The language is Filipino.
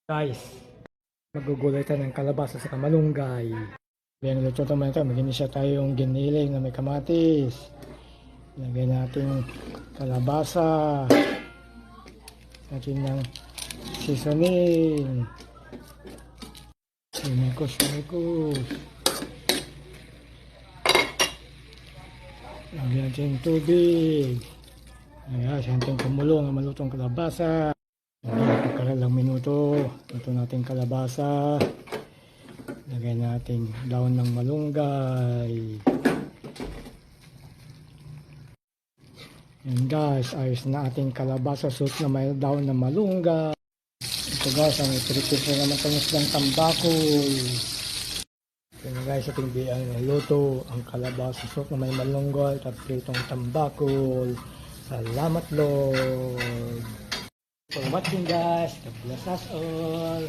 Guys, magugulay tayo ng kalabasa sa kamalunggay. Kaya luto naman ito, mag-inisya tayong giniling na may kamatis. Lagay natin kalabasa. Natin ng seasoning. Sumikos. Lagyan natin tubig. Ayan, siyempre kumulong ang malutong kalabasa. Pagkakalang minuto, ito natin kalabasa. Lagay natin daon ng malunggay. Yan guys, ayos na ating kalabasa soup na may daon ng malunggay. Ito guys, ang iprepare naman tayo ng tambakol. Ito guys, ating luto ang kalabasa soup na may malunggay at pritong tambakol. Salamat Lord! For watching guys, God bless us all.